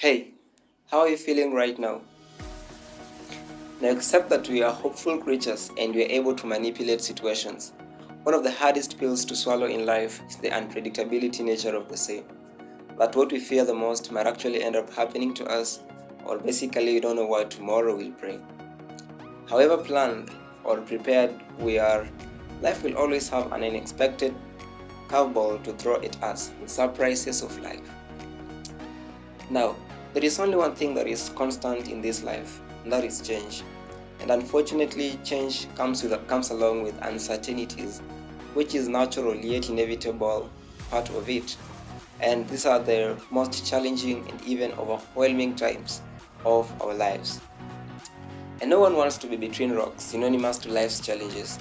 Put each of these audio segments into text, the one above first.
Hey, how are you feeling right now? Now, accept that we are hopeful creatures and we are able to manipulate situations. One of the hardest pills to swallow in life is the unpredictability nature of the same. That what we fear the most might actually end up happening to us, or basically, we don't know what tomorrow will bring. However planned or prepared we are, life will always have an unexpected curveball to throw at us, the surprises of life. Now, there is only one thing that is constant in this life, and that is change. And unfortunately, change comes along with uncertainties, which is natural yet inevitable part of it. And these are the most challenging and even overwhelming times of our lives. And no one wants to be between rocks, synonymous to life's challenges,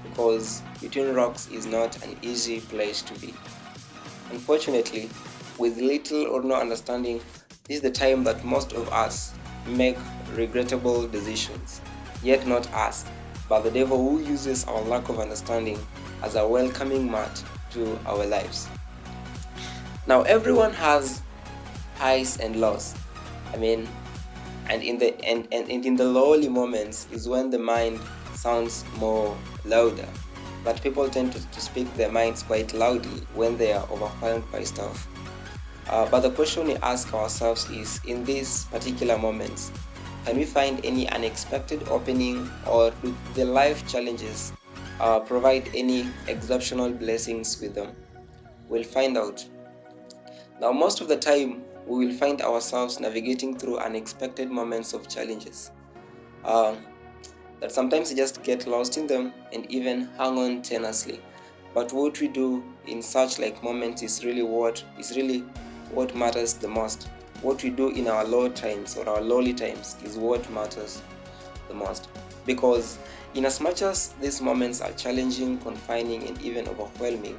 because between rocks is not an easy place to be. Unfortunately, with little or no understanding, this is the time that most of us make regrettable decisions. Yet not us, but the devil who uses our lack of understanding as a welcoming mat to our lives. Now, everyone has highs and lows. I mean, and in the lowly moments is when the mind sounds more louder. But people tend to speak their minds quite loudly when they are overwhelmed by stuff. But the question we ask ourselves is, in these particular moments, can we find any unexpected opening, or do the life challenges provide any exceptional blessings with them? We'll find out. Now, most of the time, we will find ourselves navigating through unexpected moments of challenges. Uh, that sometimes we just get lost in them and even hang on tenaciously. But what we do in such like moments is really what matters the most. What we do in our low times or our lowly times is what matters the most. Because in as much as these moments are challenging, confining, and even overwhelming,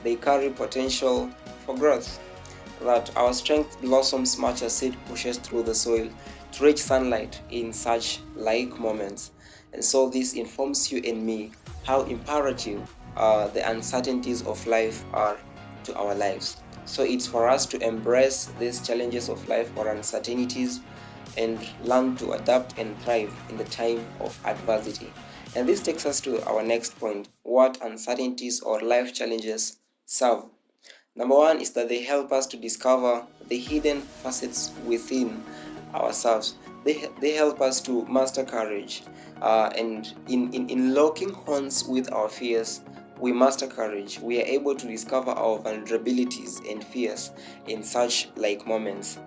they carry potential for growth. That our strength blossoms much as seed pushes through the soil to reach sunlight in such like moments. And so this informs you and me how imperative the uncertainties of life are to our lives. So it's for us to embrace these challenges of life or uncertainties and learn to adapt and thrive in the time of adversity. And this takes us to our next point: what uncertainties or life challenges serve. Number one is that they help us to discover the hidden facets within ourselves. They help us to master courage. And in locking horns with our fears, we master courage. We are able to discover our vulnerabilities and fears in such like moments.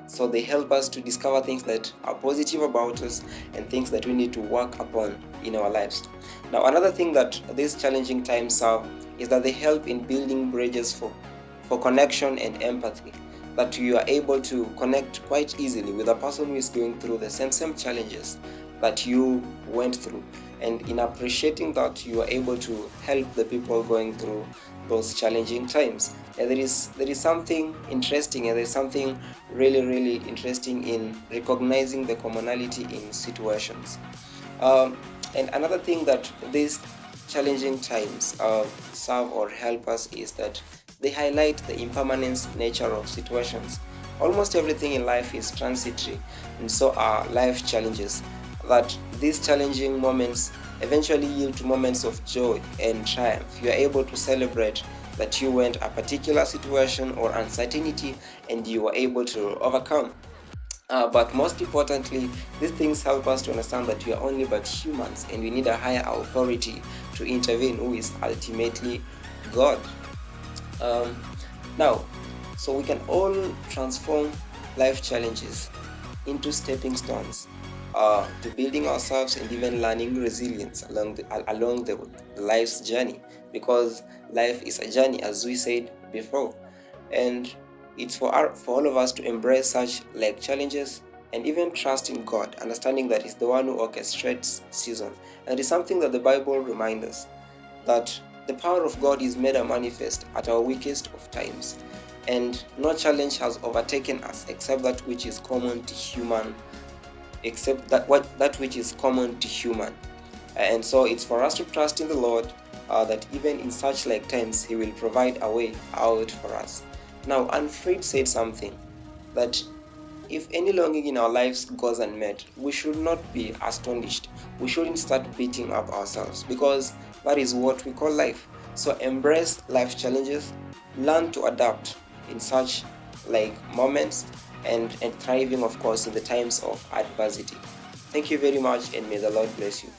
So they help us to discover things that are positive about us and things that we need to work upon in our lives. Now, another thing that these challenging times serve is that they help in building bridges for connection and empathy. That you are able to connect quite easily with a person who is going through the same challenges that you went through. And in appreciating that, you are able to help the people going through those challenging times. And there is something interesting, and there's something really interesting in recognizing the commonality in situations. Um, and another thing that these challenging times serve or help us is that they highlight the impermanence nature of situations. Almost everything in life is transitory, and so are life challenges. That these challenging moments eventually yield to moments of joy and triumph. You are able to celebrate that you went a particular situation or uncertainty and you were able to overcome. But most importantly, these things help us to understand that we are only but humans and we need a higher authority to intervene, who is ultimately God. Um, Now, so we can all transform life challenges into stepping stones to building ourselves and even learning resilience along the life's journey, because life is a journey, as we said before. And it's for all of us to embrace such like challenges and even trust in God, understanding that He's the one who orchestrates season. And it's something that the Bible reminds us, that the power of God is made manifest at our weakest of times, and no challenge has overtaken us except that which is common to human, except that which is common to human. And so it's for us to trust in the Lord, that even in such like times He will provide a way out for us. Now, Unfried said something, that if any longing in our lives goes unmet, we should not be astonished. We shouldn't start beating up ourselves, because that is what we call life. So embrace life challenges, learn to adapt in such like moments, and thriving of course in the times of adversity. Thank you very much, and may the Lord bless you.